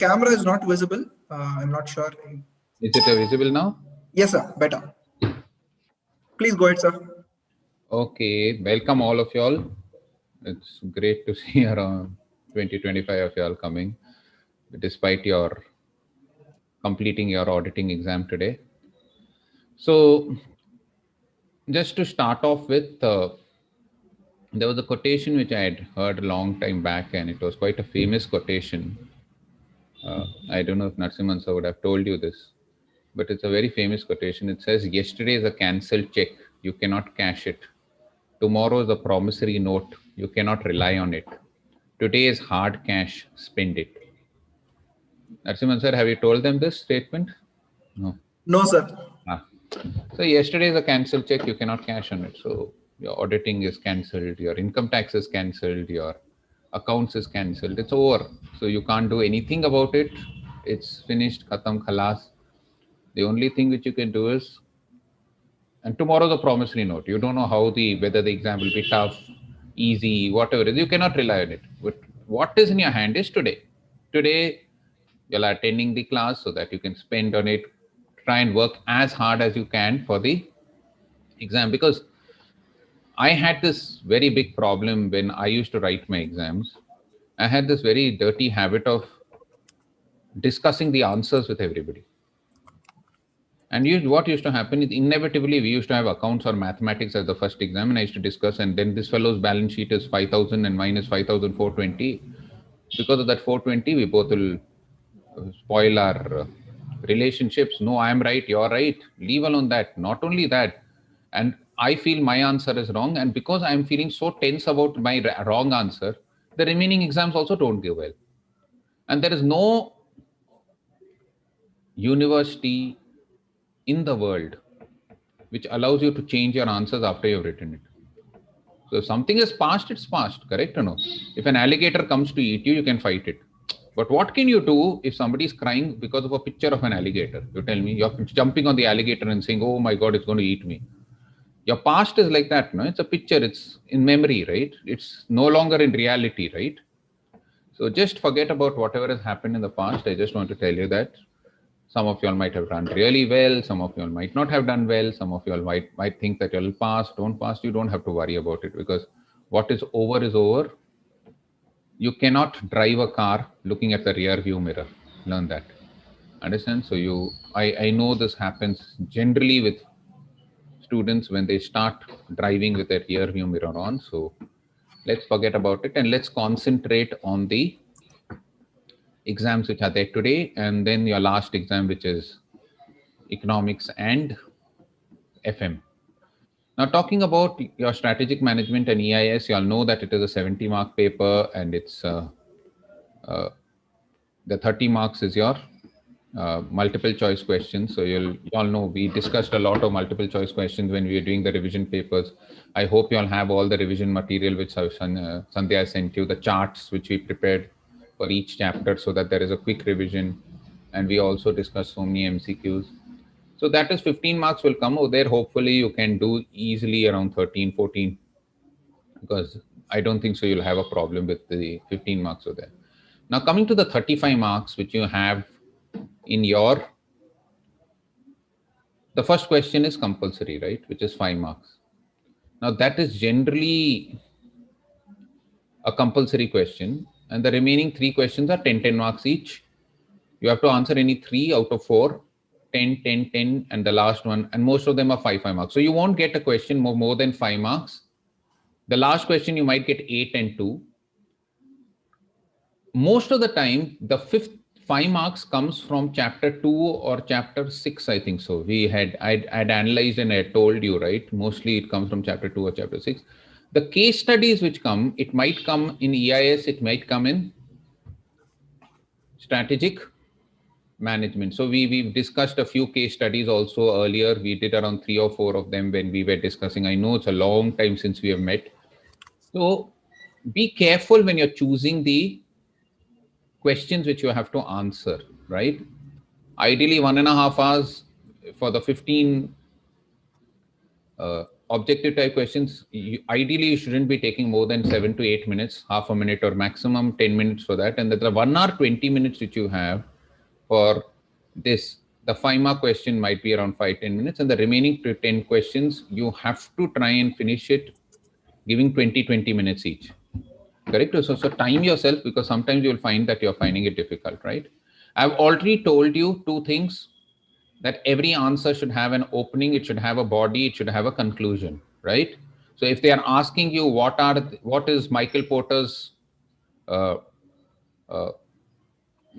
camera is not visible. I'm not sure. Is it visible now? Yes, sir. Better. Please go ahead, sir. Okay. Welcome all of y'all. It's great to see around 20-25 of y'all coming, despite your completing your auditing exam today. So, just to start off with, there was a quotation which I had heard a long time back, and it was quite a famous quotation. I don't know if Narasimhan sir would have told you this, but it's a very famous quotation. It says, "Yesterday is a cancelled check, you cannot cash it. Tomorrow is a promissory note, you cannot rely on it. Today is hard cash, spend it." Narasimhan sir, have you told them this statement? No. No, sir. Ah. So yesterday is a cancelled check, you cannot cash on it. So your auditing is cancelled, your income tax is cancelled, your accounts is cancelled. It's over. So you can't do anything about it. It's finished, khatam, khalas. The only thing which you can do is, and tomorrow the promissory note. You don't know whether the exam will be tough, easy, whatever it is. You cannot rely on it. But what is in your hand is today. Today, you're attending the class so that you can spend on it. Try and work as hard as you can for the exam, because I had this very big problem when I used to write my exams. I had this very dirty habit of discussing the answers with everybody. And what used to happen is, inevitably we used to have accounts or mathematics as the first exam, and I used to discuss, and then this fellow's balance sheet is 5,000 and mine is 5,420. Because of that 420, we both will spoil our relationships. No, I'm right, you're right. Leave alone that. Not only that, and I feel my answer is wrong, and because I'm feeling so tense about my wrong answer, the remaining exams also don't go well. And there is no university in the world which allows you to change your answers after you've written it. So if something is past, it's past, correct or no? If an alligator comes to eat you, you can fight it. But what can you do if somebody is crying because of a picture of an alligator? You tell me, you're jumping on the alligator and saying, oh my God, it's going to eat me. Your past is like that, no? It's a picture, it's in memory, right? It's no longer in reality, right? So just forget about whatever has happened in the past. I just want to tell you that some of y'all might have done really well, some of y'all might not have done well, some of y'all might think that you'll pass, don't pass. You don't have to worry about it, because what is over is over. You cannot drive a car looking at the rear view mirror. Learn that. Understand? So I know this happens generally with students when they start driving with their rear view mirror on. So let's forget about it and let's concentrate on the exams which are there today, and then your last exam, which is economics and FM. Now, talking about your strategic management and EIS, you all know that it is a 70-mark paper, and it's the 30 marks is your multiple choice questions. So you all know we discussed a lot of multiple choice questions when we were doing the revision papers. I hope you all have all the revision material which Sandhya sent you, the charts which we prepared for each chapter, so that there is a quick revision. And we also discussed so many MCQs. So that is 15 marks will come over there. Hopefully you can do easily around 13, 14, because I don't think so you'll have a problem with the 15 marks over there. Now coming to the 35 marks, which you have in your, the first question is compulsory, right? Which is 5 marks. Now that is generally a compulsory question, and the remaining 3 questions are 10 marks each. You have to answer any 3 out of 4, 10, 10, 10, and the last one, and most of them are 5 marks. So you won't get a question more than 5 marks. The last question you might get 8 and 2. Most of the time, the 5 marks comes from chapter 2 or chapter 6, I think so. I'd analyzed and I told you, right? Mostly it comes from chapter 2 or chapter 6. The case studies which come, it might come in EIS, it might come in strategic management. So we've discussed a few case studies also earlier. We did around 3 or 4 of them when we were discussing. I know it's a long time since we have met. So be careful when you're choosing the questions which you have to answer, right? Ideally 1.5 hours for the 15 objective type questions, ideally you shouldn't be taking more than 7 to 8 minutes, half a minute or maximum 10 minutes for that. And the 1 hour 20 minutes which you have for this, the 5 mark question might be around 5-10 minutes, and the remaining 10 questions you have to try and finish it giving 20 minutes each. Correct? So time yourself, because sometimes you'll find that you're finding it difficult, right? I've already told you 2 things, that every answer should have an opening, it should have a body, it should have a conclusion, right? So if they are asking you what is Michael Porter's uh, uh,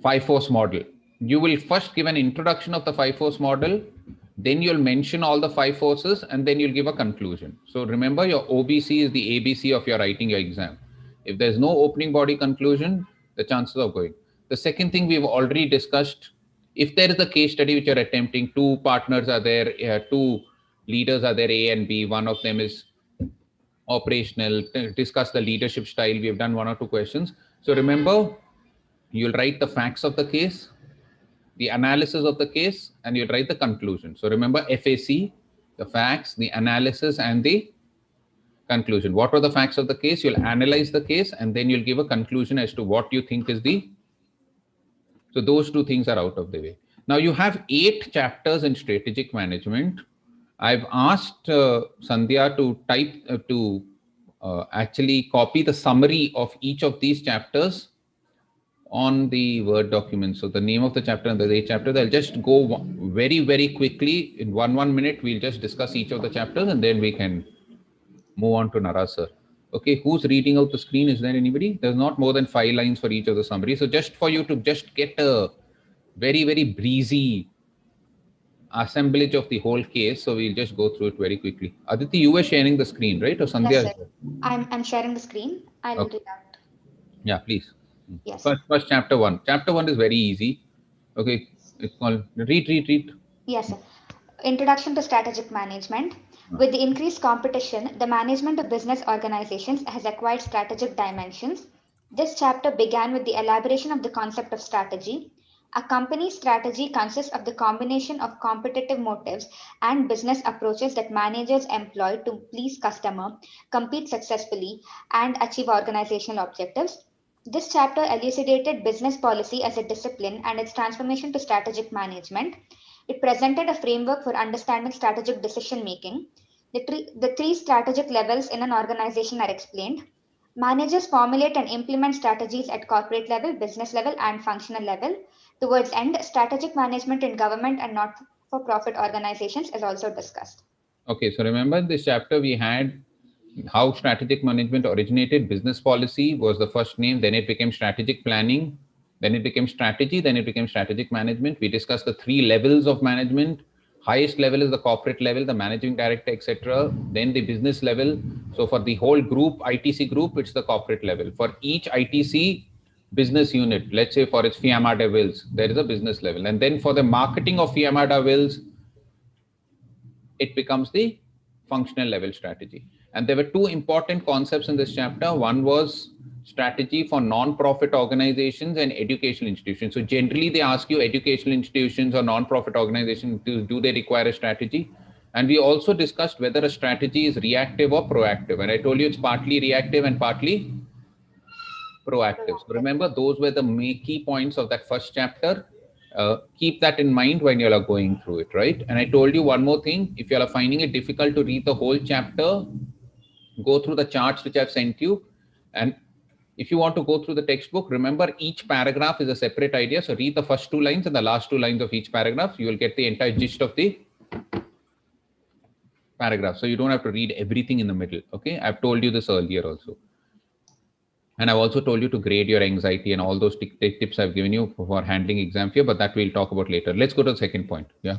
5 force model, you will first give an introduction of the 5 force model, then you'll mention all the 5 forces, and then you'll give a conclusion. So remember, your OBC is the ABC of your writing your exam. If there's no opening, body, conclusion, the chances of going. The second thing we've already discussed, if there is a case study which you're attempting, 2 partners are there, 2 leaders are there, A and B, one of them is operational, discuss the leadership style. We have done 1 or 2 questions. So remember, you'll write the facts of the case, the analysis of the case, and you'll write the conclusion. So remember FAC, the facts, the analysis, and the conclusion. What are the facts of the case? You'll analyze the case, and then you'll give a conclusion as to what you think is the. So those 2 things are out of the way. Now you have 8 chapters in strategic management. I've asked Sandhya to actually copy the summary of each of these chapters on the Word document. So the name of the chapter and the 8 chapters, I'll just go very quickly in 1 minute. We'll just discuss each of the chapters, and then we can move on to Naraz sir. Okay, who's reading out the screen? Is there anybody? There's not more than 5 lines for each of the summary. So just for you to just get a very breezy assemblage of the whole case. So we'll just go through it very quickly. Aditi, you were sharing the screen, right? Or Sandhya? Yes, sir. I'm sharing the screen. I'll Okay. read out. Yeah, please. Yes. First chapter 1. Chapter 1 is very easy. Okay, it's called read. Yes, sir. Introduction to Strategic Management. With the increased competition, the management of business organizations has acquired strategic dimensions. This chapter began with the elaboration of the concept of strategy. A company's strategy consists of the combination of competitive motives and business approaches that managers employ to please customer, compete successfully, and achieve organizational objectives. This chapter elucidated business policy as a discipline and its transformation to strategic management. It presented a framework for understanding strategic decision making. The 3 strategic levels in an organization are explained. Managers formulate and implement strategies at corporate level, business level, and functional level. Towards end, strategic management in government and not-for-profit organizations is also discussed. Okay, so remember in this chapter we had how strategic management originated. Business policy was the first name, then it became strategic planning, then it became strategy, then it became strategic management. We discussed the 3 levels of management. Highest level is the corporate level, the managing director, etc. Then the business level. So for the whole group, ITC group, it's the corporate level. For each ITC business unit, let's say for its Fiamma de Wills, there is a business level. And then for the marketing of Fiamma de Wills, it becomes the functional level strategy. And there were 2 important concepts in this chapter. One was strategy for non-profit organizations and educational institutions. So generally they ask you, educational institutions or non-profit organizations, do they require a strategy? And we also discussed whether a strategy is reactive or proactive. And I told you it's partly reactive and partly proactive. So remember, those were the key points of that first chapter. Keep that in mind when you are going through it, right? And I told you one more thing. If you are finding it difficult to read the whole chapter, go through the charts which I've sent you. And if you want to go through the textbook, remember each paragraph is a separate idea. So read the first 2 lines and the last 2 lines of each paragraph. You will get the entire gist of the paragraph. So you don't have to read everything in the middle. Okay, I've told you this earlier also. And I've also told you to grade your anxiety and all those tips I've given you for handling exam fear, but that we'll talk about later. Let's go to the second point. Yeah.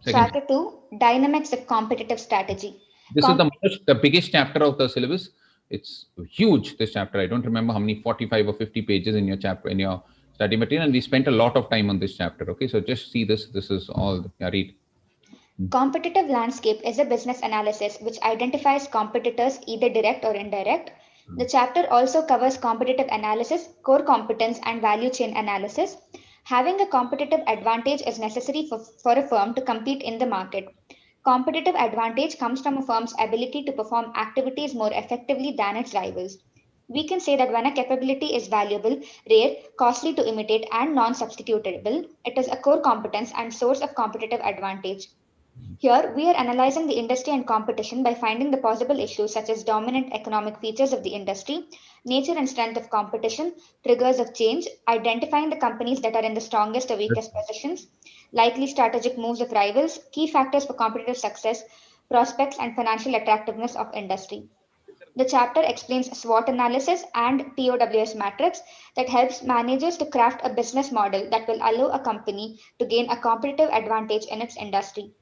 Chapter 2, Dynamics of Competitive Strategy. This is the biggest chapter of the syllabus. It's huge, this chapter. I don't remember how many, 45 or 50 pages in your chapter, in your study material. And we spent a lot of time on this chapter. Okay, so just see this. This is all. Yeah, read. Competitive landscape is a business analysis which identifies competitors, either direct or indirect. The chapter also covers competitive analysis, core competence, and value chain analysis. Having a competitive advantage is necessary for a firm to compete in the market. Competitive advantage comes from a firm's ability to perform activities more effectively than its rivals. We can say that when a capability is valuable, rare, costly to imitate, and non substitutable, it is a core competence and source of competitive advantage. Here, we are analyzing the industry and competition by finding the possible issues such as dominant economic features of the industry, nature and strength of competition, triggers of change, identifying the companies that are in the strongest or weakest positions, likely strategic moves of rivals, key factors for competitive success, prospects, and financial attractiveness of industry. The chapter explains SWOT analysis and TOWS matrix that helps managers to craft a business model that will allow a company to gain a competitive advantage in its industry.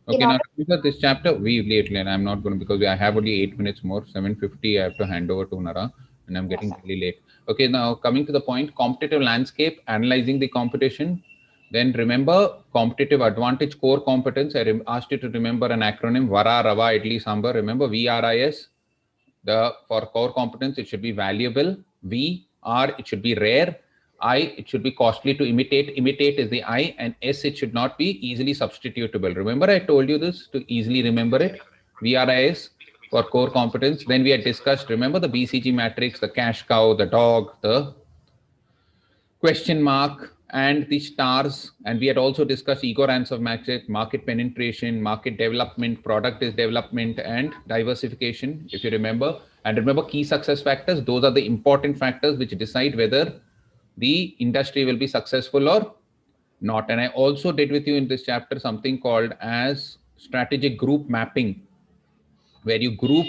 In Okay, now order, remember this chapter we lately, and I'm not going to because I have only 8 minutes more. 7:50. I have to hand over to Nara, and I'm getting Yes, sir. really late. Okay, now coming to the point: competitive landscape, analyzing the competition. Then remember competitive advantage, core competence. I asked you to remember an acronym: Vara, Rava, Idli, Sambar. Remember VRIS. The for core competence, it should be valuable. V, R, it should be rare. I, it should be costly to imitate. Imitate is the I, and S, it should not be easily substitutable. Remember, I told you this to easily remember it. VRIS for core competence. Then we had discussed, remember the BCG matrix, the cash cow, the dog, the question mark, and the stars. And we had also discussed ego ranks of market penetration, market development, product is development, and diversification, if you remember. And remember key success factors. Those are the important factors which decide whether the industry will be successful or not. And I also did with you in this chapter something called as strategic group mapping, where you group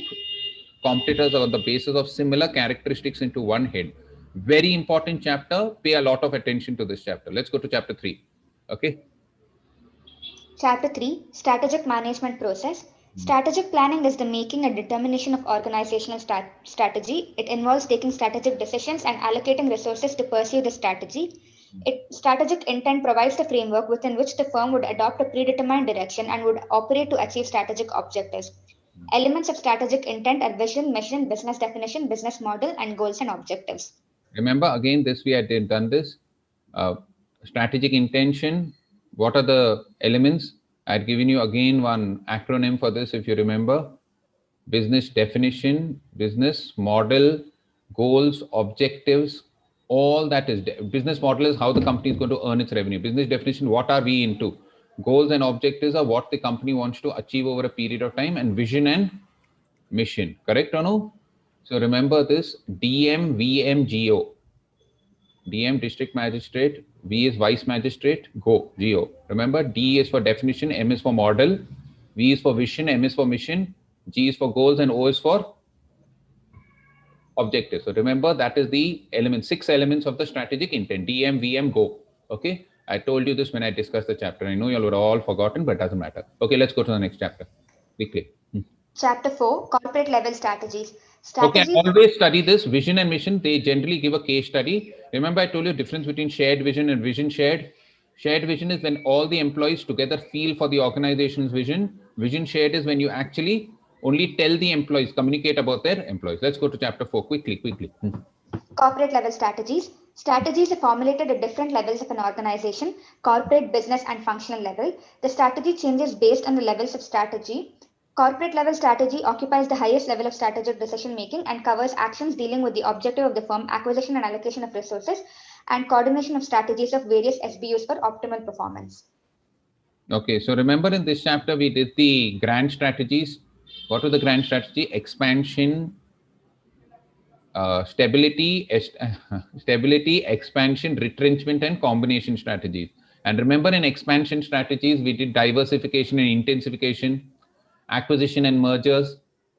competitors on the basis of similar characteristics into one head. Very important chapter. Pay a lot of attention to this chapter. Let's go to chapter 3. Okay. Chapter 3, Strategic Management Process. Strategic planning is the making and determination of organizational strategy. It involves taking strategic decisions and allocating resources to pursue the strategy. Strategic intent provides the framework within which the firm would adopt a predetermined direction and would operate to achieve strategic objectives. Elements of strategic intent are vision, mission, business definition, business model, and goals and objectives. Remember again, this we had done this. Strategic intention. What are the elements? I had given you again one acronym for this, if you remember. Business definition, business model, goals, objectives, all that is business model is how the company is going to earn its revenue. Business definition, what are we into? Goals and objectives are what the company wants to achieve over a period of time, and vision and mission. Correct or no? So remember this: DM, VM, GO. DM district magistrate, V is vice magistrate, GO. Remember, D is for definition, M is for model, V is for vision, M is for mission, G is for goals, and O is for objective. So remember, that is the element, 6 elements of the strategic intent: DM, VM, GO. Okay. I told you this when I discussed the chapter. I know you all would have all forgotten, but it doesn't matter. Okay, let's go to the next chapter quickly. Chapter 4, Corporate Level Strategies. Okay, I Strategies. always study this vision and mission. They generally give a case study. Remember, I told you difference between shared vision and vision shared. Shared vision is when all the employees together feel for the organization's vision. Vision shared is when you actually only tell the employees, communicate about their employees. Let's go to chapter 4 quickly. Corporate level strategies. Strategies are formulated at different levels of an organization: corporate, business, and functional level. The strategy changes based on the levels of strategy. Corporate level strategy occupies the highest level of strategic decision making and covers actions dealing with the objective of the firm, acquisition and allocation of resources, and coordination of strategies of various SBUs for optimal performance. Okay, so remember in this chapter we did the grand strategies. What was the grand strategy? Expansion, stability, expansion, retrenchment, and combination strategies. And remember, in expansion strategies, we did diversification and intensification, acquisition and mergers,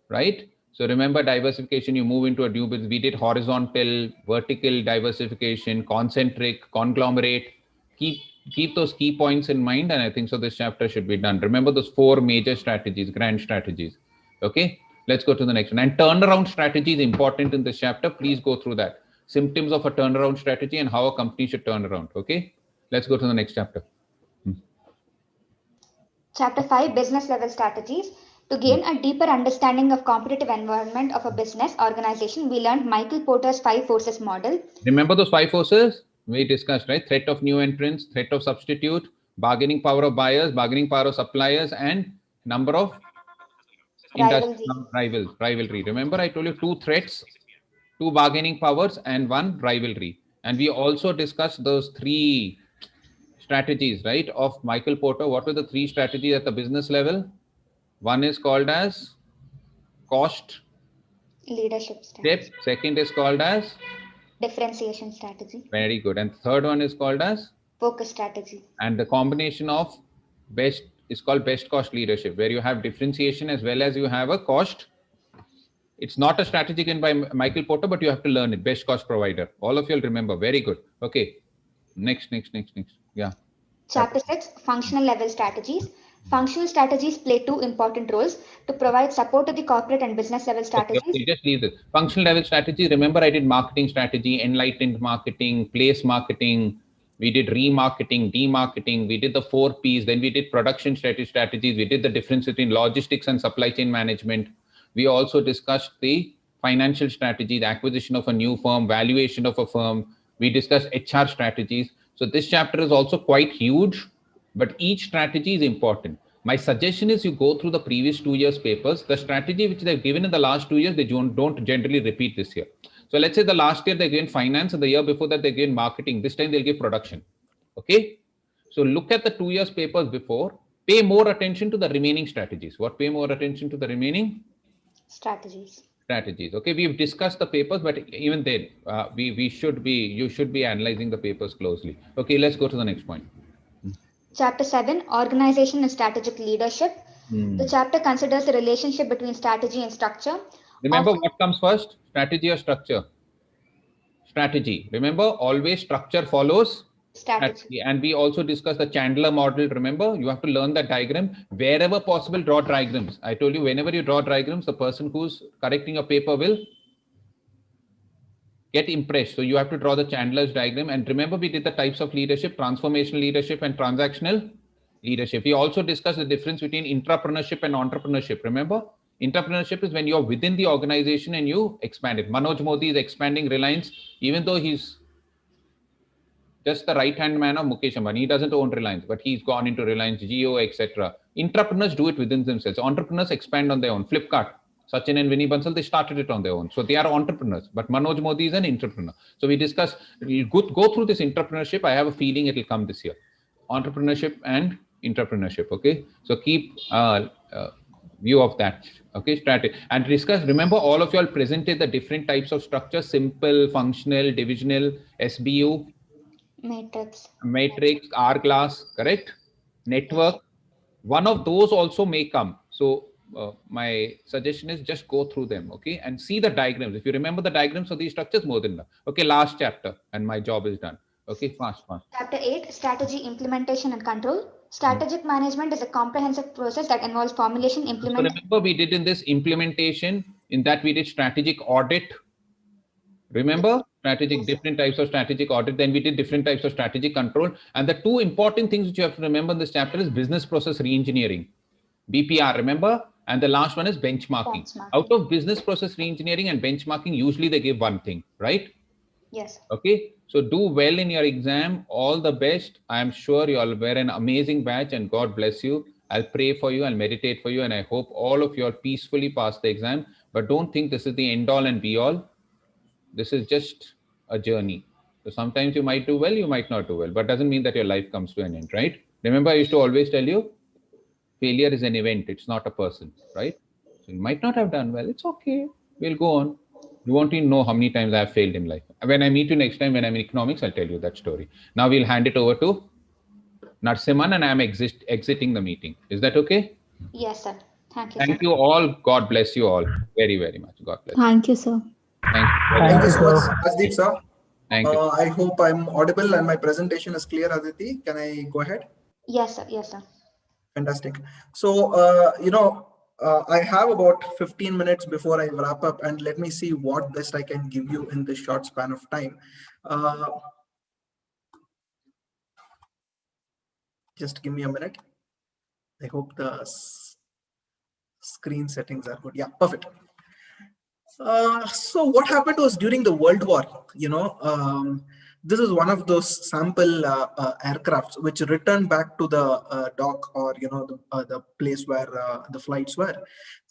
right? So remember, diversification, you move into a new business. We did horizontal, vertical diversification, concentric, conglomerate. Keep those key points in mind, and I think so this chapter should be done. Remember those 4 major strategies, grand strategies. Okay, let's go to the next one. And turnaround strategy is important in this chapter. Please go through that. Symptoms of a turnaround strategy and how a company should turn around. Okay, let's go to the next chapter. Chapter 5, Business Level Strategies. To gain a deeper understanding of competitive environment of a business organization, we learned Michael Porter's 5 forces model. Remember those 5 forces we discussed, right? Threat of new entrants, threat of substitute, bargaining power of buyers, bargaining power of suppliers, and number of rivalry. Remember, I told you 2 threats, 2 bargaining powers, and 1 rivalry. And we also discussed those 3 strategies, right, of Michael Porter. What were the 3 strategies at the business level? One is called as cost Leadership strategy. Second is called as Differentiation strategy. very good. And third one is called as Focus strategy. and the combination of best is called best cost leadership, where you have differentiation as well as you have a cost. It's not a strategy given by Michael Porter, but you have to learn it. Best cost provider. All of you will remember. Very good. Okay. Next. Yeah. Chapter 6, functional level strategies. Functional strategies play 2 important roles to provide support to the corporate and business level strategies. Okay, just leave this. Functional level strategy. Remember, I did marketing strategy, enlightened marketing, place marketing. We did remarketing, demarketing. We did the 4 Ps. Then we did production strategies. We did the difference between logistics and supply chain management. We also discussed the financial strategy, the acquisition of a new firm, valuation of a firm. We discussed HR strategies. So this chapter is also quite huge, but each strategy is important. My suggestion is you go through the previous 2 years papers. The strategy which they've given in the last 2 years, they don't generally repeat this year. So let's say the last year they given finance and the year before that they given marketing. This time they'll give production. Okay. So look at the 2 years papers before. Pay more attention to the remaining strategies. What? Pay more attention to the remaining strategies. Okay, we've discussed the papers, but even then, you should be analyzing the papers closely. Okay, let's go to the next point. Chapter 7, organization and strategic leadership. The chapter considers the relationship between strategy and structure. Remember what comes first, strategy or structure? Strategy. Remember, always structure follows strategy. And we also discussed the Chandler model. Remember, you have to learn that diagram. Wherever possible, draw diagrams. I told you, whenever you draw diagrams, the person who's correcting your paper will get impressed. So you have to draw the Chandler's diagram. And remember, we did the types of leadership, transformational leadership and transactional leadership. We also discussed the difference between intrapreneurship and entrepreneurship. Remember, intrapreneurship is when you're within the organization and you expand it. Manoj Modi is expanding Reliance, even though he's just the right-hand man of Mukesh Ambani. He doesn't own Reliance, but he's gone into Reliance, Jio, etc. Intrapreneurs do it within themselves. Entrepreneurs expand on their own. Flipkart, Sachin and Vinny Bansal, they started it on their own. So they are entrepreneurs, but Manoj Modi is an entrepreneur. So we discussed, we'll go through this entrepreneurship. I have a feeling it will come this year. Entrepreneurship and intrapreneurship. Okay. So keep view of that. Okay. Strategy and discuss. Remember, all of you all presented the different types of structure: simple, functional, divisional, SBU, matrix, hourglass, correct? Network. One of those also may come. So my suggestion is just go through them, okay, and see the diagrams. If you remember the diagrams of these structures, more than enough. Okay, last chapter, and my job is done. Okay, fast. Chapter 8, strategy, implementation and control. Strategic management is a comprehensive process that involves formulation, implementation. So remember, we did in this implementation, in that we did strategic audit. Remember, different types of strategic audit. Then we did different types of strategic control. And the 2 important things which you have to remember in this chapter is business process reengineering, BPR, remember? And the last one is benchmarking. Out of business process reengineering and benchmarking, usually they give one thing, right? Yes. Okay. So do well in your exam. All the best. I am sure you all wear an amazing badge and God bless you. I'll pray for you. I'll meditate for you. And I hope all of you all peacefully pass the exam. But don't think this is the end all and be all. This is just a journey. So sometimes you might do well, you might not do well, but doesn't mean that your life comes to an end, right? Remember, I used to always tell you, failure is an event. It's not a person, right? So you might not have done well. It's okay. We'll go on. You won't even know how many times I have failed in life. When I meet you next time, when I'm in economics, I'll tell you that story. Now we'll hand it over to Narsiman and I'm exiting the meeting. Is that okay? Yes, sir. Thank you. Thank you all. God bless you all very, very much. God bless. Thank you, sir. Thank you so much, Rajdeep, sir. Thank you. I hope I'm audible and my presentation is clear, Aditi. Can I go ahead? Yes, sir. Yes, sir. Fantastic. So, I have about 15 minutes before I wrap up, and let me see what best I can give you in this short span of time. Just give me a minute. I hope the screen settings are good. Yeah, perfect. So what happened was during the World War, This is one of those sample aircrafts which returned back to the dock, or the place where the flights were,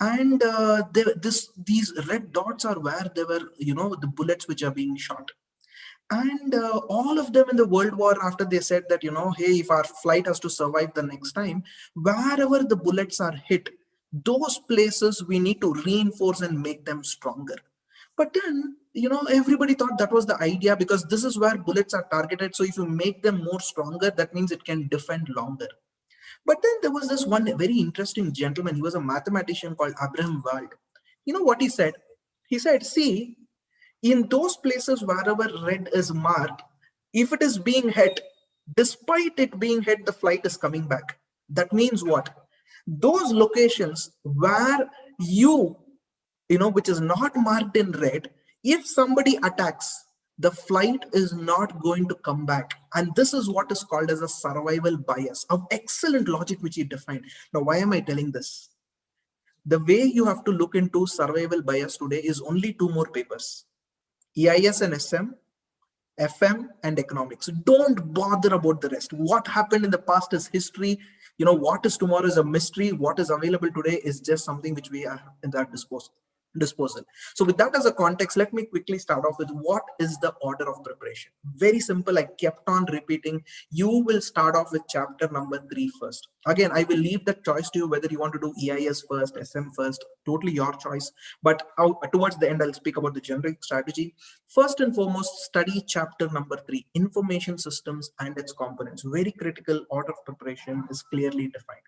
and these red dots are where they were, the bullets which are being shot. And all of them in the World War, after they said that, hey, if our flight has to survive the next time, wherever the bullets are hit, those places we need to reinforce and make them stronger. But then, everybody thought that was the idea, because this is where bullets are targeted. So if you make them more stronger, that means it can defend longer. But then there was this one very interesting gentleman. He was a mathematician called Abraham Wald. You know what he said? He said, see, in those places wherever red is marked, if it is being hit, despite it being hit, the flight is coming back. That means what? Those locations where which is not marked in red, if somebody attacks, the flight is not going to come back. And this is what is called as a survival bias. Of excellent logic which he defined. Now, why am I telling this? The way you have to look into survival bias today is only two more papers: EIS and SM, FM and economics. Don't bother about the rest. What happened in the past is history. What is tomorrow is a mystery. What is available today is just something which we are in that disposal. So with that as a context, let me quickly start off with what is the order of preparation. Very simple. I kept on repeating. You will start off with chapter number 3 first. Again, I will leave that choice to you, whether you want to do EIS first, SM first, totally your choice. But towards the end, I'll speak about the generic strategy. First and foremost, study chapter number 3, information systems and its components. Very critical. Order of preparation is clearly defined.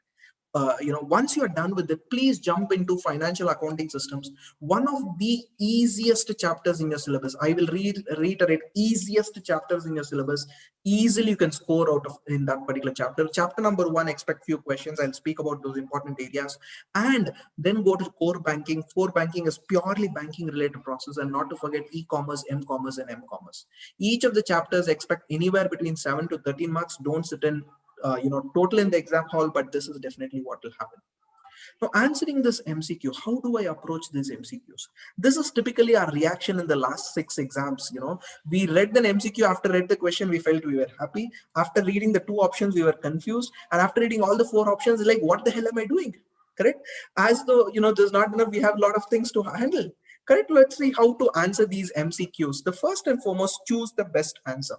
Once you're done with it, please jump into financial accounting systems. One of the easiest chapters in your syllabus. I will reiterate, easiest chapters in your syllabus. Easily you can score out of in that particular chapter. Chapter number 1, expect few questions. I'll speak about those important areas, and then go to core banking. Core banking is purely banking related process, and not to forget e-commerce, m-commerce and m-commerce. Each of the chapters expect anywhere between 7 to 13 marks. Don't sit in total in the exam hall, but this is definitely what will happen. Now, answering this MCQ, how do I approach these MCQs? This is typically our reaction in the last 6 exams. We read the MCQ. After read the question, we felt we were happy. After reading the 2 options, we were confused. And after reading all the 4 options, like, what the hell am I doing? Correct? As though, there's not enough, we have a lot of things to handle. Correct? Let's see how to answer these MCQs. The first and foremost, choose the best answer.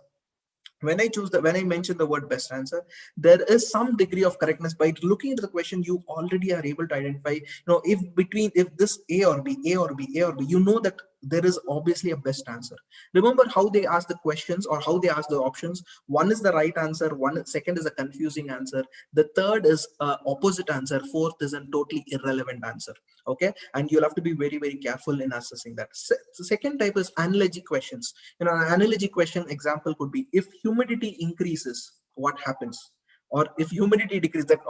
When I mention the word best answer, there is some degree of correctness. By looking at the question, you already are able to identify, if this A or B, that there is obviously a best answer. Remember how they ask the questions or how they ask the options. One is the right answer, second is a confusing answer, the third is opposite answer, fourth is a totally irrelevant answer. Okay, and you'll have to be very, very careful in assessing that. The second type is analogy questions. An analogy question example could be, if humidity increases, what happens? Or if humidity decreases, that,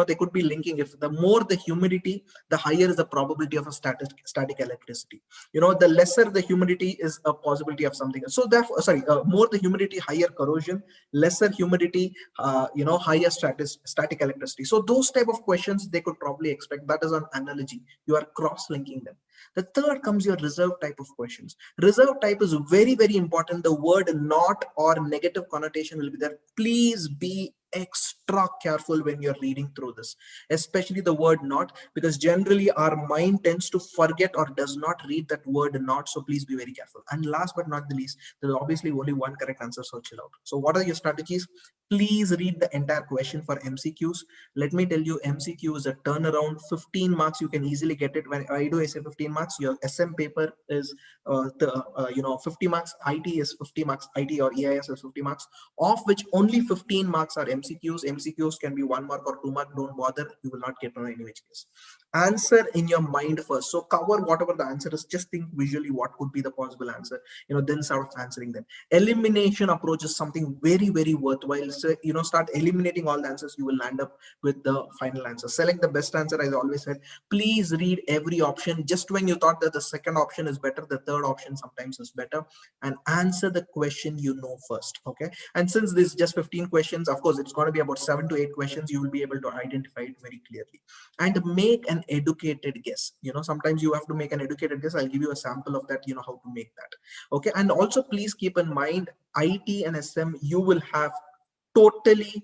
they could be linking. If the more the humidity, the higher is the probability of a static electricity. The lesser the humidity is a possibility of something. So therefore, more the humidity, higher corrosion, lesser humidity, higher static electricity. So those type of questions they could probably expect. That is an analogy. You are cross-linking them. The third comes your reserve type of questions. Reserve type is very, very important. The word not or negative connotation will be there. Please be extra careful when you're reading through this, especially the word not, because generally our mind tends to forget or does not read that word not. So please be very careful. And last but not the least, there's obviously only one correct answer, so chill out. So what are your strategies? Please read the entire question for MCQs. Let me tell you, MCQ is a turnaround. 15 marks, you can easily get it. When I say 15 marks, your SM paper is 50 marks, IT is 50 marks, IT or EIS is 50 marks, of which only 15 marks are MCQs. MCQs can be 1 mark or 2 mark. Don't bother, you will not get on any which case. Answer in your mind first. So cover whatever the answer is, just think visually what could be the possible answer, then start answering them. Elimination approach is something very, very worthwhile. say, start eliminating all the answers, you will land up with the final answer. Select the best answer. As I always said, please read every option. Just when you thought that the second option is better, the third option sometimes is better, and answer the question first. Okay, and since this is just 15 questions, of course it's going to be about 7 to 8 questions, you will be able to identify it very clearly. And make an educated guess. Sometimes you have to make an educated guess. I'll give you a sample of that, how to make that. Okay, and also please keep in mind, IT and SM, you will have totally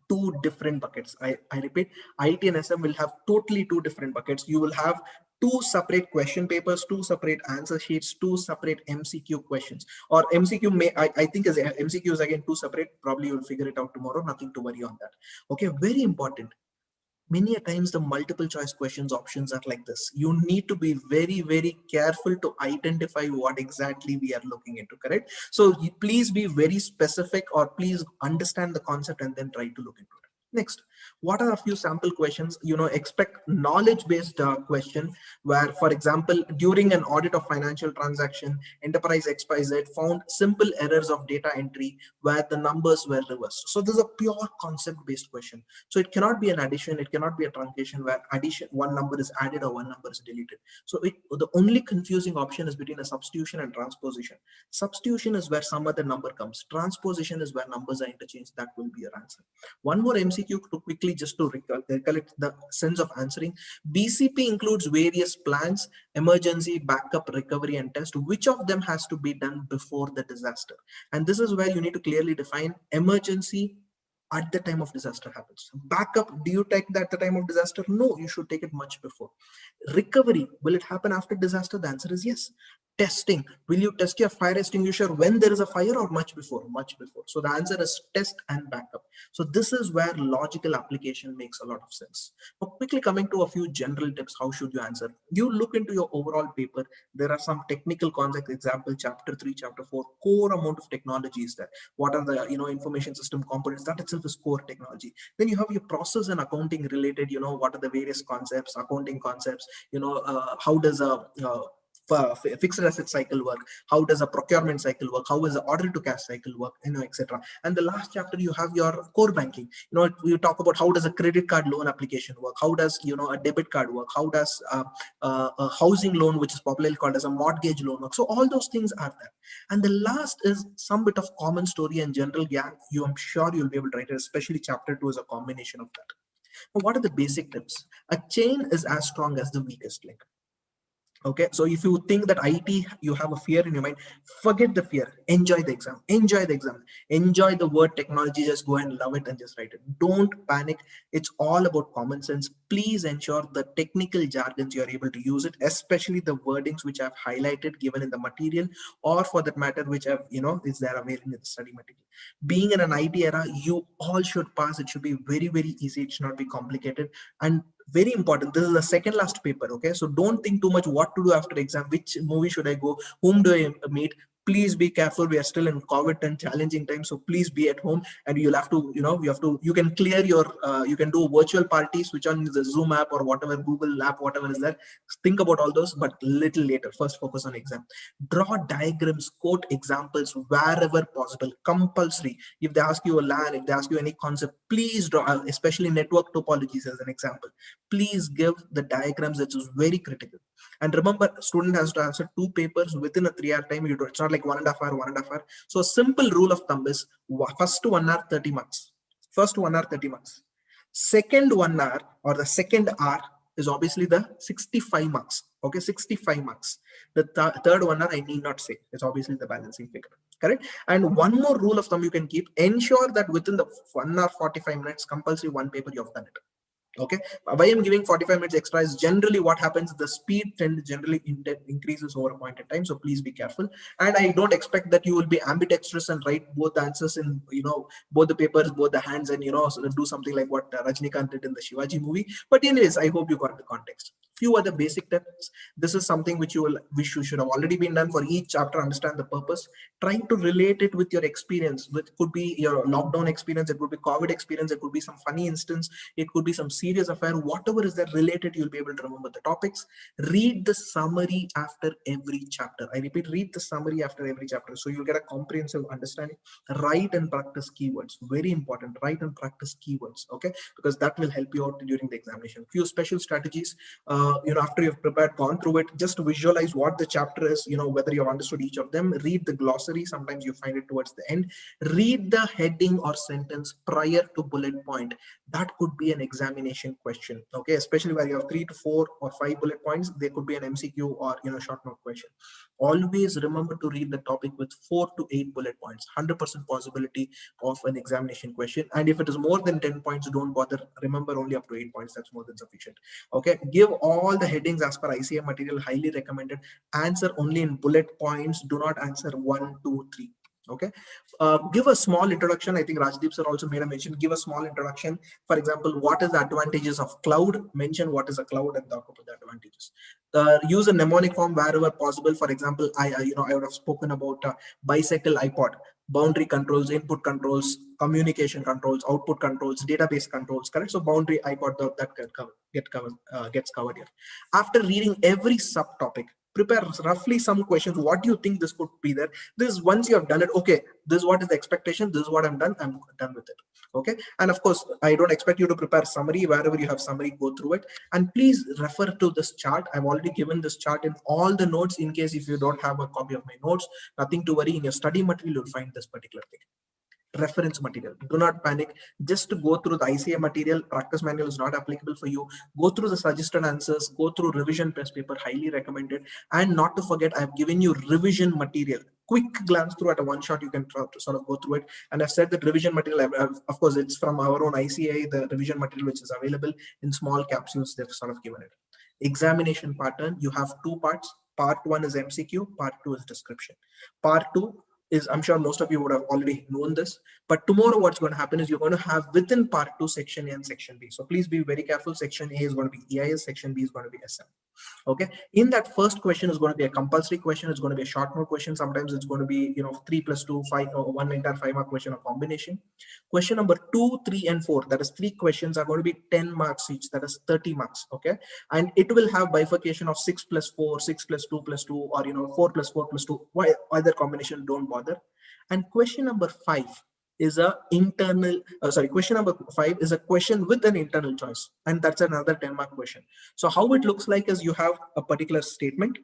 two different buckets. I repeat, IT and SM will have totally two different buckets. You will have two separate question papers, two separate answer sheets, two separate MCQ questions. Or MCQ I think is MCQ is again two separate. Probably you'll figure it out tomorrow. Nothing to worry on that. Okay, very important. Many a times the multiple choice questions options are like this. You need to be very, very careful to identify what exactly we are looking into, correct? So please be very specific, or please understand the concept and then try to look into it. Next, what are a few sample questions? Expect knowledge-based question where, for example, during an audit of financial transaction, enterprise XYZ found simple errors of data entry where the numbers were reversed. So this is a pure concept-based question. So it cannot be an addition, it cannot be a truncation where one number is added or one number is deleted. So the only confusing option is between a substitution and transposition. Substitution is where some other number comes. Transposition is where numbers are interchanged. That will be your answer. One more MCQ to quickly, just to recollect the sense of answering. BCP includes various plans: emergency, backup, recovery, and test. Which of them has to be done before the disaster? And this is where you need to clearly define. Emergency, at the time of disaster happens. Backup, do you take that at the time of disaster? No, you should take it much before. Recovery, will it happen after disaster? The answer is yes. Testing, will you test your fire extinguisher when there is a fire or much before? Much before. So the answer is test and backup. So this is where logical application makes a lot of sense. Now quickly coming to a few general tips, how should you answer? You look into your overall paper. There are some technical concepts, example, chapter 3, chapter 4, core amount of technologies there. What are the information system components? That itself is core technology. Then you have your process and accounting related, what are the various concepts, accounting concepts, how does a fixed asset cycle work, how does a procurement cycle work, how does the order to cash cycle work, etc. And the last chapter you have your core banking. You talk about how does a credit card loan application work, how does a debit card work, how does a housing loan, which is popularly called as a mortgage loan, work. So all those things are there. And the last is some bit of common story and general gap. I'm sure you'll be able to write it, especially chapter 2 is a combination of that. Now, what are the basic tips? A chain is as strong as the weakest link. Okay, so if you think that IT, you have a fear in your mind, forget the fear. Enjoy the exam. Enjoy the exam. Enjoy the word technology. Just go and love it and just write it. Don't panic. It's all about common sense. Please ensure the technical jargons you are able to use it, especially the wordings which I've highlighted, given in the material, or for that matter, which I've is there available in the study material. Being in an IT era, you all should pass. It should be very, very easy. It should not be complicated. And very important, this is the second last paper. Okay, so don't think too much what to do after exam, which movie should I go, whom do I meet. Please be careful. We are still in COVID and challenging times, so please be at home. And you'll have to, you can clear your, you can do virtual parties, switch on the Zoom app or whatever, Google app, whatever is there. Think about all those, but little later. First, focus on exam. Draw diagrams, quote examples wherever possible. Compulsory. If they ask you a LAN, if they ask you any concept, please draw, especially network topologies as an example. Please give the diagrams. It is very critical. And remember, student has to answer 2 papers within a 3-hour time. It's not like 1.5 hour. So a simple rule of thumb is first 1 hour 30 marks. First 1 hour 30 marks. Second 1 hour or the second hour is obviously the 65 marks. Okay, 65 marks. The third 1 hour I need not say. It's obviously the balancing figure. Correct. And one more rule of thumb you can keep: ensure that within the 1 hour 45 minutes, compulsory 1 paper you have done it. Okay, why I'm giving 45 minutes extra is generally what happens, the speed trend generally increases over a point in time, so please be careful. And I don't expect that you will be ambidextrous and write both the answers in both the papers, both the hands, and so do something like what Rajnikant did in the Shivaji movie. But anyways, I hope you got the context. Few other basic tips. This is something which you should have already been done for each chapter. Understand the purpose. Try to relate it with your experience. It could be your lockdown experience, it could be COVID experience, it could be some funny instance, it could be some serious affair. Whatever is that related, you'll be able to remember the topics. Read the summary after every chapter. I repeat, read the summary after every chapter, so you'll get a comprehensive understanding. Write and practice keywords. Very important. Write and practice keywords. Okay, because that will help you out during the examination. Few special strategies. After you've prepared, gone through it, just visualize what the chapter is, whether you've understood each of them. Read the glossary. Sometimes you find it towards the end. Read the heading or sentence prior to bullet point. That could be an examination question. Okay, especially where you have 3 to 4 or 5 bullet points, there could be an MCQ or short note question. Always remember to read the topic with 4 to 8 bullet points. 100% possibility of an examination question. And if it is more than 10 points, don't bother. Remember only up to 8 points. That's more than sufficient. Okay, give all the headings as per ICA material. Highly recommended. Answer only in bullet points. Do not answer 1, 2, 3. Okay, give a small introduction. I think Rajdeep sir also made a mention. Give a small introduction. For example, what is the advantages of cloud? Mention what is a cloud and talk about the advantages. Use a mnemonic form wherever possible. For example, I would have spoken about bicycle iPod, boundary controls, input controls, communication controls, output controls, database controls. Correct. So boundary iPod gets covered here. After reading every subtopic, prepare roughly some questions. What do you think this could be there? This is once you have done it. Okay, this is what is the expectation. This is what I'm done. I'm done with it. Okay. And of course, I don't expect you to prepare summary. Wherever you have summary, go through it. And please refer to this chart. I've already given this chart in all the notes. In case if you don't have a copy of my notes, nothing to worry. In your study material, you'll find this particular thing. Reference material. Do not panic. Just to go through the ICA material. Practice manual is not applicable for you. Go through the suggested answers. Go through revision test paper. Highly recommended. And not to forget, I've given you revision material. Quick glance through at a one shot. You can sort of go through it. And I've said that revision material, of course, it's from our own ICA, the revision material which is available in small capsules. They've sort of given it. Examination pattern. You have 2 parts. Part 1 is MCQ. Part 2 is description. Part 2 is, I'm sure most of you would have already known this, but tomorrow what's going to happen is you're going to have within part 2 section A and section B. So please be very careful. Section A is going to be EIS, section B is going to be SM. Okay, in that first question is going to be a compulsory question. It's going to be a short note question. Sometimes it's going to be 3 plus 2 5 or 1 entire 5-mark question or combination. Question number 2, 3 and 4, that is 3 questions, are going to be 10 marks each, that is 30 marks. Okay, and it will have bifurcation of 6 plus 4, 6 plus 2 plus 2, or 4 plus 4 plus 2. Why either combination, don't bother. And question number 5 is a question number 5 is a question with an internal choice, and that's another 10-mark question. So how it looks like is you have a particular statement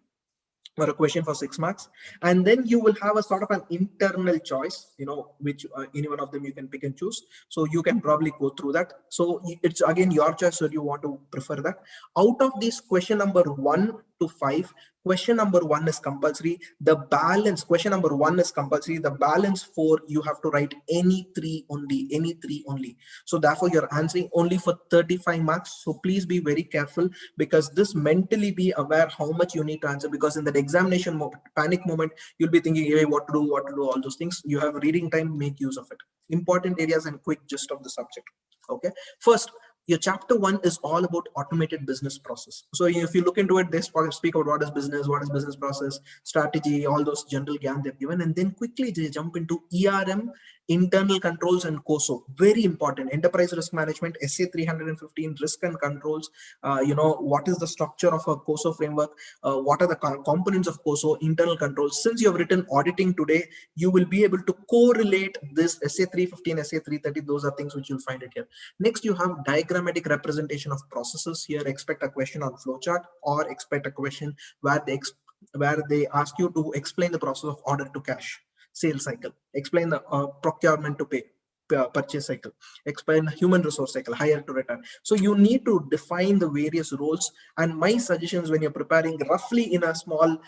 or a question for 6 marks, and then you will have a sort of an internal choice, which any one of them you can pick and choose. So you can probably go through that. So it's again your choice whether you want to prefer that. Out of this question number 1 to 5, question number 1 is compulsory. The balance, question number 1 is compulsory. The balance 4, you have to write any 3 only. So therefore you're answering only for 35 marks. So please be very careful, because this, mentally be aware how much you need to answer, because in that examination panic moment, you'll be thinking, hey, what to do, all those things. You have reading time, make use of it. Important areas and quick gist of the subject. Okay, first, your chapter 1 is all about automated business process. So if you look into it, they speak about what is business process, strategy, all those general GAN they've given, and then quickly they jump into ERM, internal controls, and COSO. Very important. Enterprise risk management, SA 315, risk and controls. What is the structure of a COSO framework? What are the components of COSO, internal controls? Since you have written auditing today, you will be able to correlate this SA 315, SA 330. Those are things which you'll find it here. Next, you have diagrammatic representation of processes. Here, expect a question on flowchart, or expect a question where they ask you to explain the process of order to cash, sales cycle, explain the procurement to pay, purchase cycle, explain human resource cycle, hire to return. So you need to define the various roles. And my suggestions when you're preparing, roughly in a small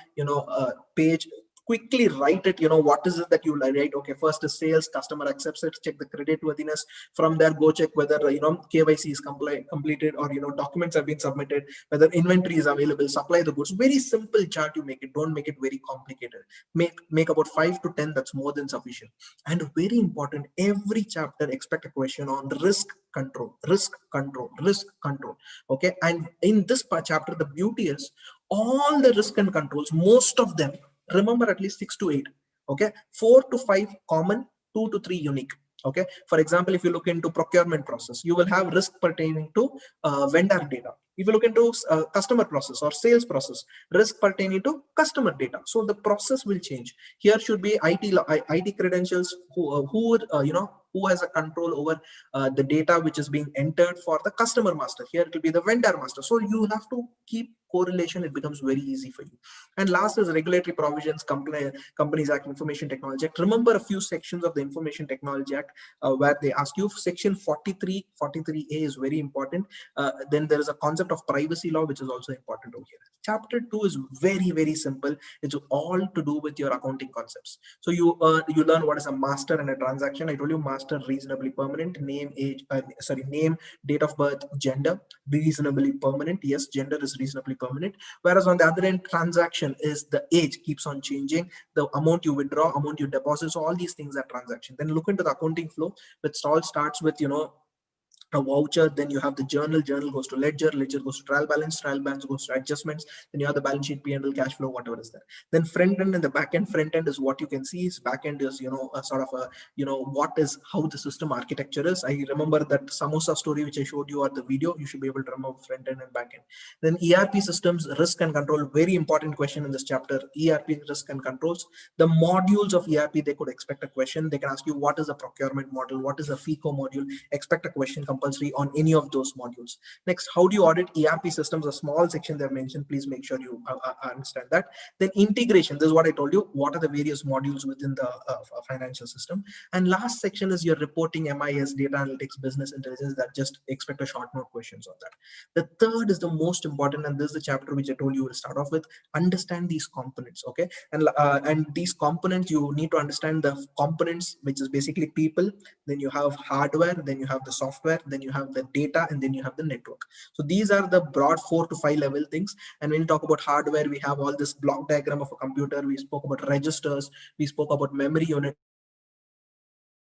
page, quickly write it. What is it that you write? Okay, first is sales, customer accepts it, check the credit worthiness. From there, go check whether KYC is completed, or documents have been submitted, whether inventory is available, supply the goods. Very simple chart you make it. Don't make it very complicated. Make about 5 to 10. That's more than sufficient. And very important, every chapter expect a question on risk control, risk control, risk control. Okay, and in this chapter, the beauty is all the risk and controls, most of them, remember, at least 6 to 8. Okay, 4 to 5 common, 2 to 3 unique. Okay, for example, if you look into procurement process, you will have risk pertaining to vendor data. If you look into customer process or sales process, risk pertaining to customer data. So the process will change. Here should be IT credentials, who has a control over the data which is being entered for the customer master. Here it will be the vendor master. So you have to keep correlation. It becomes very easy for you. And last is regulatory provisions, Companies Act, Information Technology Act. Remember a few sections of the Information Technology Act where they ask you. Section 43A is very important. Then there is a concept of privacy law, which is also important over here. Chapter 2 is very, very simple. It's all to do with your accounting concepts. So you learn what is a master and a transaction. I told you master, reasonably permanent, name, date of birth, gender, reasonably permanent. Yes, gender is reasonably permanent. Whereas on the other end, transaction is the age keeps on changing, the amount you withdraw, amount you deposit. So all these things are transaction. Then look into the accounting flow, which all starts with a voucher. Then you have the journal goes to ledger goes to trial balance goes to adjustments. Then you have the balance sheet, P&L, cash flow, whatever is there. Then front end and the back end. Front end is what you can see, is back end is a sort of a what is how the system architecture is. I remember that samosa story which I showed you, or the video. You should be able to remember front end and back end. Then ERP systems, risk and control, very important question in this chapter. ERP, risk and controls. The modules of ERP, they could expect a question. They can ask you what is a procurement model, what is a FICO module. Expect a question compulsory on any of those modules. Next, how do you audit ERP systems? A small section they've mentioned. Please make sure you understand that. Then integration. This is what I told you. What are the various modules within the financial system? And last section is your reporting, MIS, data analytics, business intelligence. That just expect a short note questions on that. The third is the most important, and this is the chapter which I told you will start off with. Understand these components. Okay, and these components, you need to understand the components, which is basically people. Then you have hardware. Then you have the software. Then you have the data, and then you have the network. So these are the broad 4 to 5 level things. And when you talk about hardware, we have all this block diagram of a computer. We spoke about registers. We spoke about memory unit.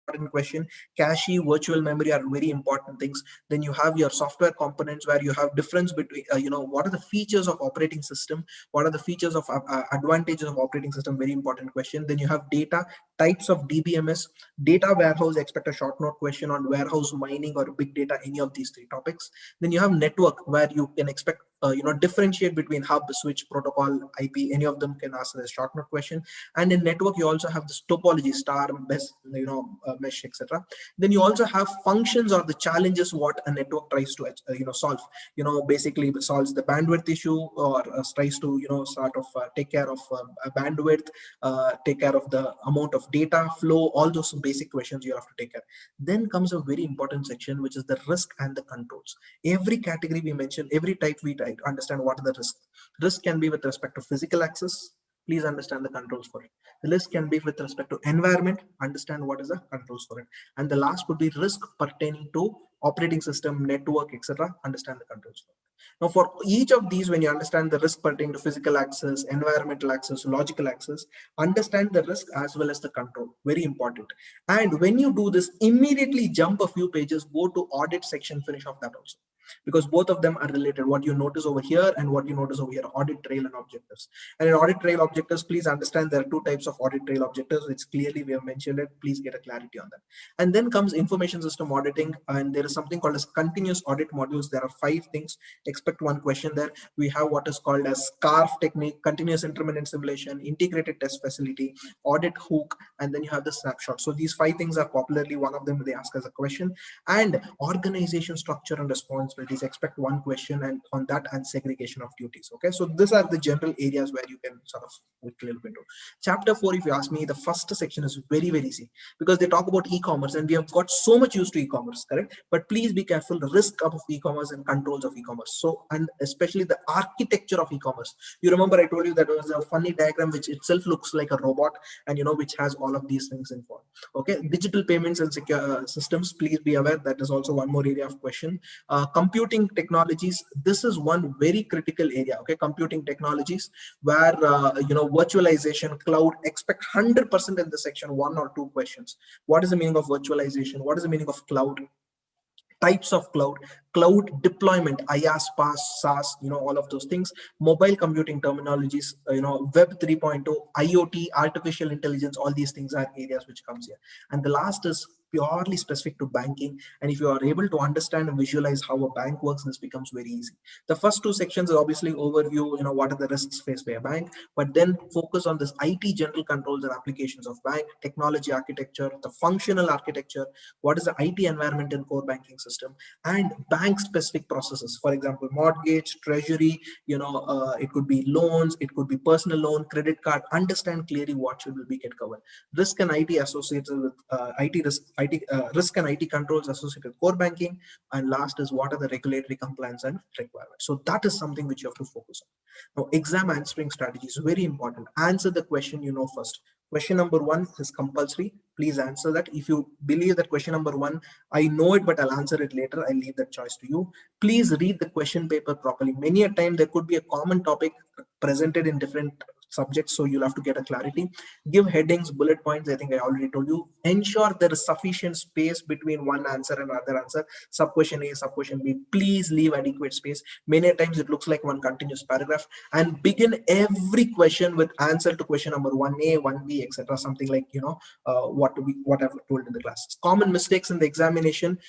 Important question. Cache, virtual memory are very important things. Then you have your software components, where you have difference between what are the features of operating system, what are the features of advantages of operating system, very important question. Then you have data, types of DBMS, data warehouse. Expect a short note question on warehouse mining or big data, any of these 3 topics. Then you have network, where you can expect differentiate between hub, switch, protocol, IP. Any of them can ask a short note question. And in network, you also have this topology, star, best, mesh, etc. Then you also have functions or the challenges what a network tries to solve. Basically solves the bandwidth issue, or tries to take care of a bandwidth, take care of the amount of data flow. All those basic questions you have to take care. Then comes a very important section, which is the risk and the controls. Every category we mentioned, every type we try to understand what are the risks. Risk can be with respect to physical access. Please understand the controls for it. The risk can be with respect to environment. Understand what is the controls for it. And the last would be risk pertaining to operating system, network, etc. Understand the controls for it. Now, for each of these, when you understand the risk pertaining to physical access, environmental access, logical access, understand the risk as well as the control. Very important. And when you do this, immediately jump a few pages, go to audit section, finish off that also. Because both of them are related. What you notice over here and what you notice over here, audit trail and objectives. And in audit trail objectives, please understand there are 2 types of audit trail objectives, which clearly we have mentioned it. Please get a clarity on that. And then comes information system auditing, and there is something called as continuous audit modules. There are 5 things. Expect 1 question there. We have what is called as SCARF technique, continuous intermittent simulation, integrated test facility, audit hook, and then you have the snapshot. So these 5 things are popularly, one of them they ask as a question. And organization structure and responsibility. responsibilities, expect one question, and on that and segregation of duties. Okay, so these are the general areas where you can sort of look a little bit into. Chapter 4, if you ask me, the first section is very, very easy because they talk about e-commerce, and we have got so much used to e-commerce, correct? But please be careful, the risk of e-commerce and controls of e-commerce. So, and especially the architecture of e-commerce. You remember I told you that there was a funny diagram which itself looks like a robot, and which has all of these things involved. Okay, digital payments and secure systems, please be aware that is also one more area of question. Computing technologies, this is one very critical area. Okay, computing technologies where virtualization, cloud, expect 100% in the section 1 or 2 questions. What is the meaning of virtualization? What is the meaning of cloud? Types of cloud deployment, IaaS, PaaS, SaaS, all of those things, mobile computing terminologies, Web 3.0, IoT, artificial intelligence, all these things are areas which comes here. And the last is purely specific to banking. And if you are able to understand and visualize how a bank works, this becomes very easy. The first 2 sections are obviously overview, what are the risks faced by a bank, but then focus on this IT general controls and applications of bank, technology architecture, the functional architecture, what is the IT environment in core banking system, and bank specific processes. For example, mortgage, treasury, it could be loans, it could be personal loan, credit card. Understand clearly what should be get covered. Risk and IT associated with risk and IT controls associated with core banking. And last is what are the regulatory compliance and requirements. So that is something which you have to focus on. Now, exam answering strategy is very important. Answer the question first. Question number 1 is compulsory. Please answer that. If you believe that question number 1, I know it, but I'll answer it later, I leave that choice to you. Please read the question paper properly. Many a time there could be a common topic presented in different subjects, so you'll have to get a clarity. Give headings, bullet points. I think I already told you. Ensure there is sufficient space between one answer and another answer. Sub question A, sub question B. Please leave adequate space. Many times it looks like one continuous paragraph. And begin every question with answer to question number 1A, 1B, etc. Something like what I've told in the class. Common mistakes in the examination.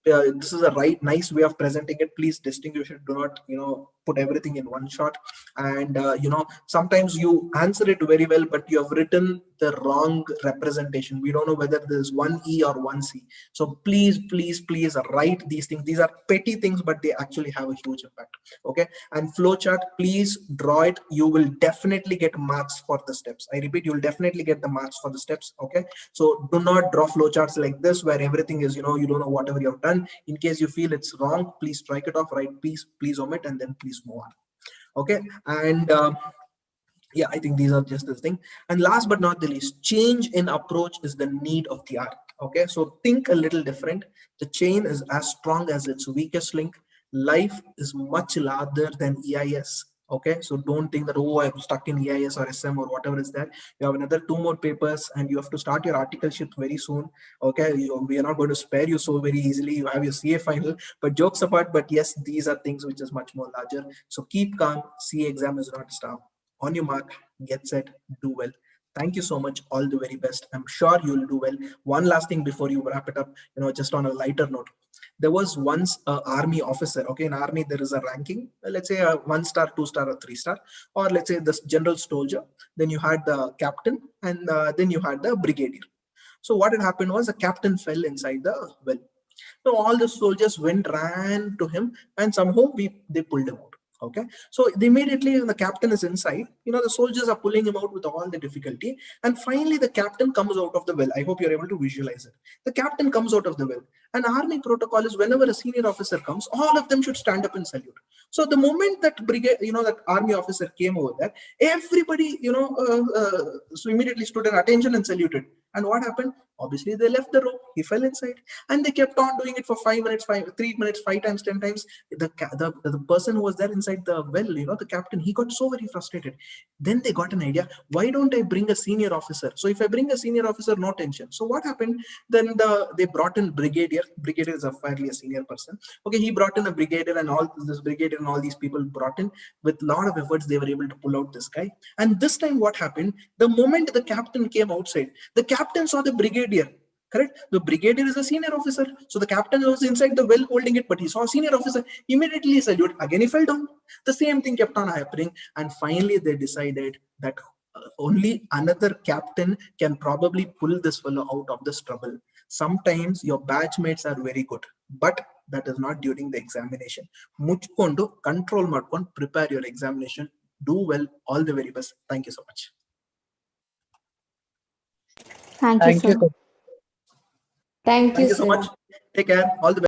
This is a nice way of presenting it. Please distinguish it. Do not put everything in one shot. And sometimes you answer it very well, but you have written the wrong representation. We don't know whether there's 1E or 1C. So please write these things. These are petty things, but they actually have a huge impact. Okay, and flowchart, please draw it. You will definitely get marks for the steps. I repeat, you will definitely get the marks for the steps. Okay, so do not draw flowcharts like this where everything is you don't know whatever you have done. In case you feel it's wrong, please strike it off, right? Please omit, and then please move on. Okay, and yeah, I think these are just the thing. And last but not the least, change in approach is the need of the hour. Okay, so think a little different. The chain is as strong as its weakest link. Life is much larger than EIS. Okay, so don't think that, oh, I'm stuck in EIS or SM or whatever is there. You have another 2 more papers and you have to start your articleship very soon. Okay, we are not going to spare you so very easily. You have your CA final, but jokes apart, but yes, these are things which is much more larger. So keep calm. CA exam is not a stop. On your mark, get set, do well. Thank you so much. All the very best. I'm sure you'll do well. One last thing before you wrap it up, just on a lighter note. There was once an army officer. Okay, in army there is a ranking. Let's say a 1-star, 2-star, or 3-star, or let's say the general soldier. Then you had the captain, and then you had the brigadier. So what had happened was the captain fell inside the well. So all the soldiers ran to him, and somehow they pulled him out. Okay, so immediately when the captain is inside, the soldiers are pulling him out with all the difficulty, and finally the captain comes out of the well. I hope you're able to visualize it. The captain comes out of the well, and army protocol is whenever a senior officer comes, all of them should stand up and salute. So the moment that brigade, that army officer came over there, everybody, so immediately stood at attention and saluted. And what happened? Obviously, they left the row. He fell inside, and they kept on doing it for 5 minutes, 3 minutes, 5 times, 10 times. The person who was there inside the well, the captain, he got so very frustrated. Then they got an idea. Why don't I bring a senior officer? So if I bring a senior officer, no tension. So what happened? Then they brought in brigadier. Brigadier is fairly a senior person. Okay, he brought in a brigadier, and all these people brought in with a lot of efforts. They were able to pull out this guy. And this time, what happened? The moment the captain came outside, the captain saw the brigadier. Correct? The brigadier is a senior officer. So the captain was inside the well holding it, but he saw a senior officer. Immediately he saluted. Again, he fell down. The same thing kept on happening. And finally, they decided that only another captain can probably pull this fellow out of this trouble. Sometimes your batchmates are very good, but that is not during the examination. Muchkondo control ಮಾಡ್ಕೊಂಡು prepare your examination. Do well. All the very best. Thank you so much. Thank you, sir. Thank you So sir. much. Take care. All the best.